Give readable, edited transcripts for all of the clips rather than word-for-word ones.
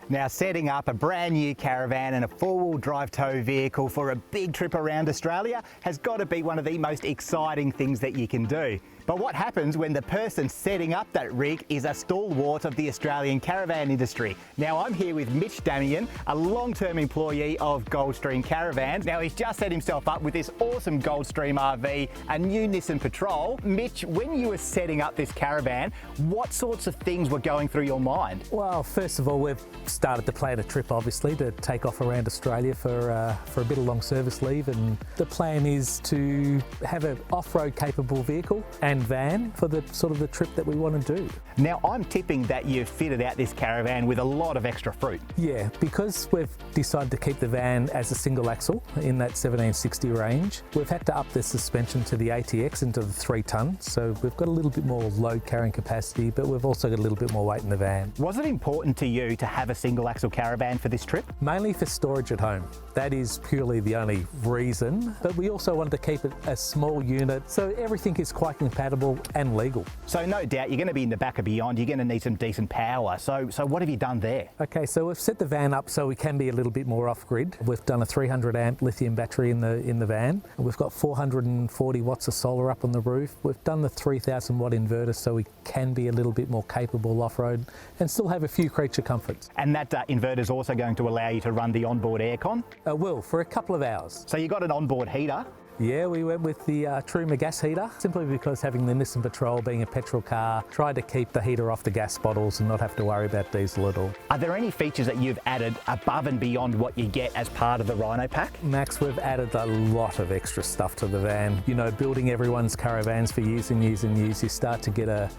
Now, setting up a brand new caravan and a four-wheel drive tow vehicle for a big trip around Australia has got to be one of the most exciting things that you can do. But what happens when the person setting up that rig is a stalwart of the Australian caravan industry? Now, I'm here with Mitch Damien, a long-term employee of Goldstream Caravans. Now, he's just set himself up with this awesome Goldstream RV, a new Nissan Patrol. Mitch, when you were setting up this caravan, what sorts of things were going through your mind? Well, first of all, we've started to plan a trip, obviously, to take off around Australia for a bit of long service leave, and the plan is to have an off-road capable vehicle and van for the sort of the trip that we want to do. Now, I'm tipping that you've fitted out this caravan with a lot of extra fruit. Yeah, because we've decided to keep the van as a single axle in that 1760 range, we've had to up the suspension to the ATX into the 3 tonne, so we've got a little bit more load carrying capacity, but we've also got a little bit more weight in the van. Was it important to you to have a single axle caravan for this trip? Mainly for storage at home. That is purely the only reason, but we also wanted to keep it a small unit, so everything is quite compatible and legal. So no doubt you're going to be in the back of Beyond, you're going to need some decent power. So what have you done there? Okay, so we've set the van up so we can be a little bit more off-grid. We've done a 300 amp lithium battery in the van. We've got 440 watts of solar up on the roof. We've done the 3000 watt inverter so we can be a little bit more capable off-road and still have a few creature comforts. And that inverter is also going to allow you to run the onboard aircon? Will, for a couple of hours. So you got an onboard heater? Yeah, we went with the Truma gas heater, simply because having the Nissan Patrol being a petrol car, tried to keep the heater off the gas bottles and not have to worry about diesel at all. Are there any features that you've added above and beyond what you get as part of the Rhino pack? Max, we've added a lot of extra stuff to the van. You know, building everyone's caravans for years and years and years, you start to get a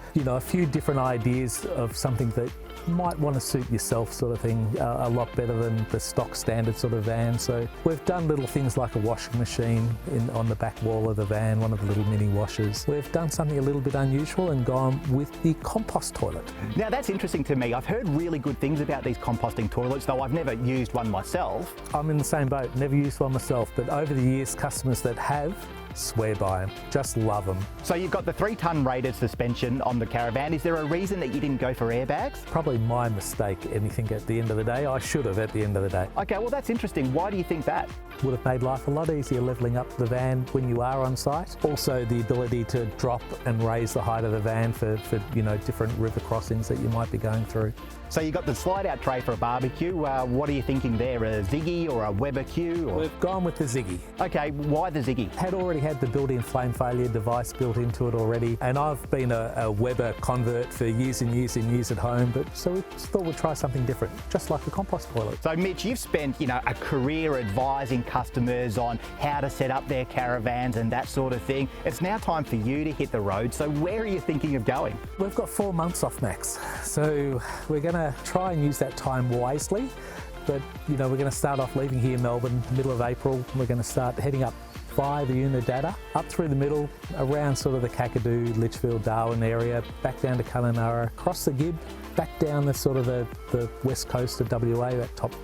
few different ideas of something that might want to suit yourself, sort of thing, a lot better than the stock standard sort of van. So we've done little things like a washing machine on the back wall of the van, one of the little mini washers. We've done something a little bit unusual and gone with the compost toilet. Now that's interesting to me. I've heard really good things about these composting toilets, though I've never used one myself. I'm in the same boat, never used one myself, but over the years, customers that have swear by them, just love them. So you've got the 3 tonne rated suspension on the caravan. Is there a reason that you didn't go for airbags? Probably my mistake, anything at the end of the day. I should have at the end of the day. Okay, well that's interesting. Why do you think that? Would have made life a lot easier levelling up the van when you are on site. Also the ability to drop and raise the height of the van for different river crossings that you might be going through. So you've got the slide out tray for a barbecue. What are you thinking there, a Ziggy or a Weber Q? Or? We've gone with the Ziggy. Okay, why the Ziggy? Had already had the built-in flame failure device built into it already, and I've been a Weber convert for years and years and years at home, but so we thought we'd try something different, just like a compost toilet. So Mitch, you've spent a career advising customers on how to set up their caravans and that sort of thing. It's now time for you to hit the road, so where are you thinking of going? We've got 4 months off, Max, so we're going to try and use that time wisely, but we're going to start off leaving here in Melbourne middle of April. We're going to start heading up via the Unadata, up through the middle, around sort of the Kakadu, Litchfield, Darwin area, back down to Kununurra, across the Gib, back down the sort of the west coast of WA, that top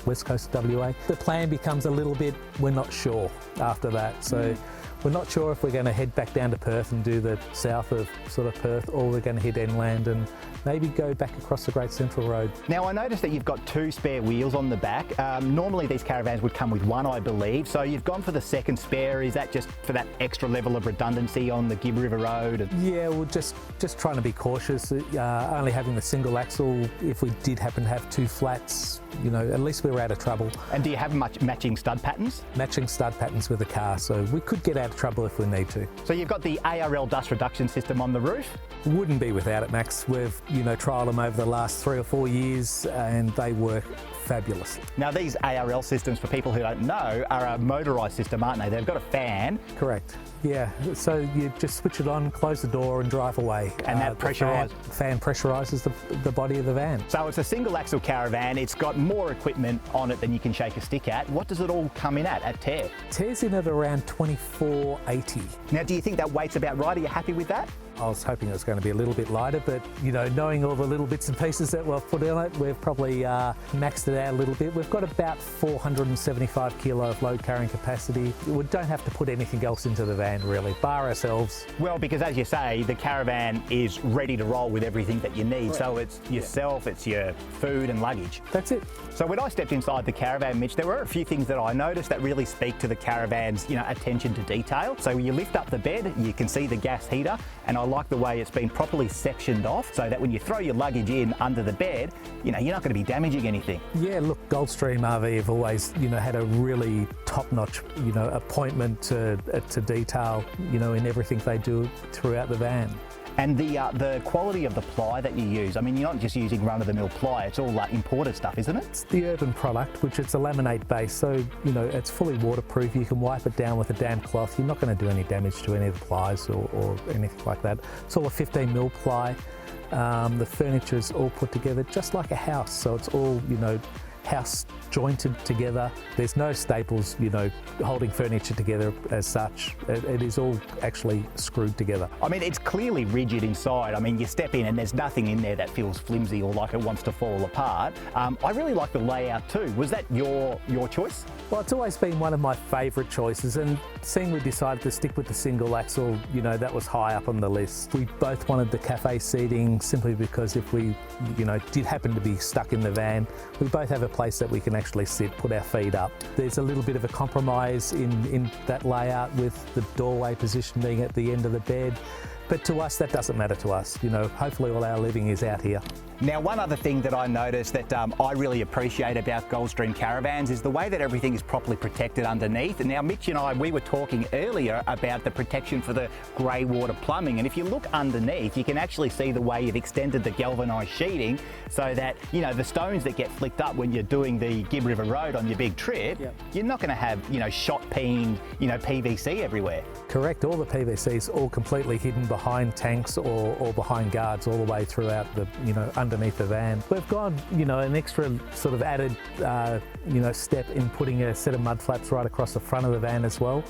west coast of WA. The plan becomes a little bit, we're not sure after that. So we're not sure if we're going to head back down to Perth and do the south of sort of Perth, or we're going to head inland and maybe go back across the Great Central Road. Now I noticed that you've got 2 spare wheels on the back. Normally these caravans would come with 1, I believe. So you've gone for the second spare. Is that just for that extra level of redundancy on the Gib River Road? Yeah, we're just trying to be cautious. Only having the single axle, if we did happen to have 2 flats, at least we were out of trouble. And do you have much matching stud patterns? Matching stud patterns with the car, so we could get out of trouble if we need to. So you've got the ARL dust reduction system on the roof? Wouldn't be without it, Max. We've trialled them over the last 3 or 4 years and they work fabulously. Now these ARL systems, for people who don't know, are a motorised system, aren't they? They've got a fan. Correct. Yeah, so you just switch it on, close the door and drive away. And that pressurised? Fan pressuриses the body of the van. So it's a single axle caravan. It's got more equipment on it than you can shake a stick at. What does it all come in at TAIR? TAIR's in at around 2480. Now do you think that weight's about right? Are you happy with that? I was hoping it was going to be a little bit lighter, but you know, knowing all the little bits and pieces that we've put in it, we've probably maxed it out a little bit. We've got about 475 kilo of load carrying capacity. We don't have to put anything else into the van really, bar ourselves. Well, because as you say, the Caravan is ready to roll with everything that you need. Right. So it's yourself, it's your food and luggage. That's it. So when I stepped inside the Caravan, Mitch, there were a few things that I noticed that really speak to the Caravan's, you know, attention to detail. So when you lift up the bed, you can see the gas heater, and I like the way it's been properly sectioned off so that when you throw your luggage in under the bed, you know, you're not going to be damaging anything. Yeah, look, Goldstream RV have always, you know, had a really top-notch, you know, appointment to detail, you know, in everything they do throughout the van. And the quality of the ply that you use, I mean, you're not just using run-of-the-mill ply, it's all imported stuff, isn't it? It's the Urban product, which it's a laminate base, so, you know, it's fully waterproof. You can wipe it down with a damp cloth. You're not going to do any damage to any of the plies or anything like that. It's all a 15mm ply. The furniture's all put together just like a house, so it's all, you know, house jointed together. There's no staples, you know, holding furniture together as such. It is all actually screwed together. I mean, it's clearly rigid inside. I mean, you step in and there's nothing in there that feels flimsy or like it wants to fall apart. I really like the layout too. Was that your choice? Well, it's always been one of my favourite choices, and seeing we decided to stick with the single axle, you know, that was high up on the list. We both wanted the cafe seating simply because if we, you know, did happen to be stuck in the van, we both have a place that we can actually sit, put our feet up. There's a little bit of a compromise in that layout with the doorway position being at the end of the bed, but to us that doesn't matter to us. You know, hopefully all our living is out here. Now, one other thing that I noticed that I really appreciate about Goldstream Caravans is the way that everything is properly protected underneath. And now, Mitch and I, we were talking earlier about the protection for the grey water plumbing. And if you look underneath, you can actually see the way you've extended the galvanised sheeting so that, you know, the stones that get flicked up when you're doing the Gibb River Road on your big trip, yep, you're not going to have, you know, shot-peened, you know, PVC everywhere. Correct. All the PVC is all completely hidden behind tanks or behind guards all the way throughout the, you know, underneath the van. We've gone, you know, an extra sort of added, you know, step in putting a set of mud flaps right across the front of the van as well,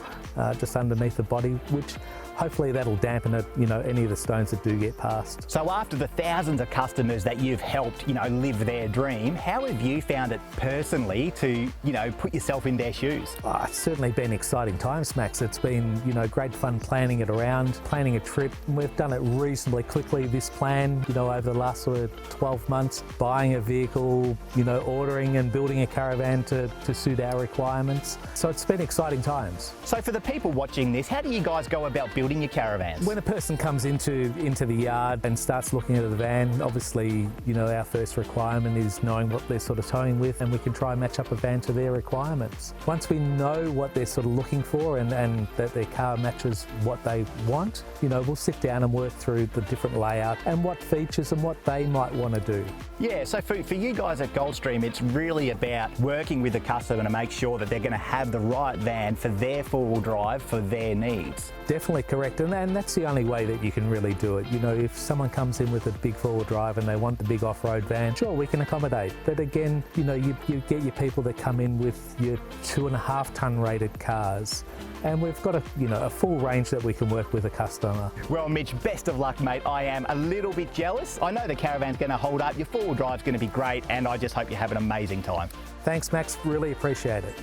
just underneath the body, which hopefully that'll dampen it, you know, any of the stones that do get past. So after the thousands of customers that you've helped, you know, live their dream, how have you found it personally to, you know, put yourself in their shoes? Oh, it's certainly been exciting times, Max. It's been, you know, great fun planning it around, planning a trip. We've done it reasonably quickly, this plan, you know, over the last sort of 12 months, buying a vehicle, you know, ordering and building a caravan to suit our requirements. So it's been exciting times. So for the people watching this, how do you guys go about building your caravans? When a person comes into the yard and starts looking at the van, obviously, you know, our first requirement is knowing what they're sort of towing with, and we can try and match up a van to their requirements. Once we know what they're sort of looking for and that their car matches what they want, you know, we'll sit down and work through the different layout and what features and what they might want to do. Yeah, so for you guys at Goldstream, it's really about working with the customer to make sure that they're going to have the right van for their four-wheel drive for their needs. Definitely correct, and that's the only way that you can really do it. You know, if someone comes in with a big four-wheel drive and they want the big off-road van, sure, we can accommodate. But again, you know, you get your people that come in with your 2.5 ton rated cars, and we've got a full range that we can work with a customer. Well, Mitch, best of luck, mate. I am a little bit jealous. I know the Caravan's going to hold up, your four-wheel drive's going to be great, and I just hope you have an amazing time. Thanks, Max. Really appreciate it.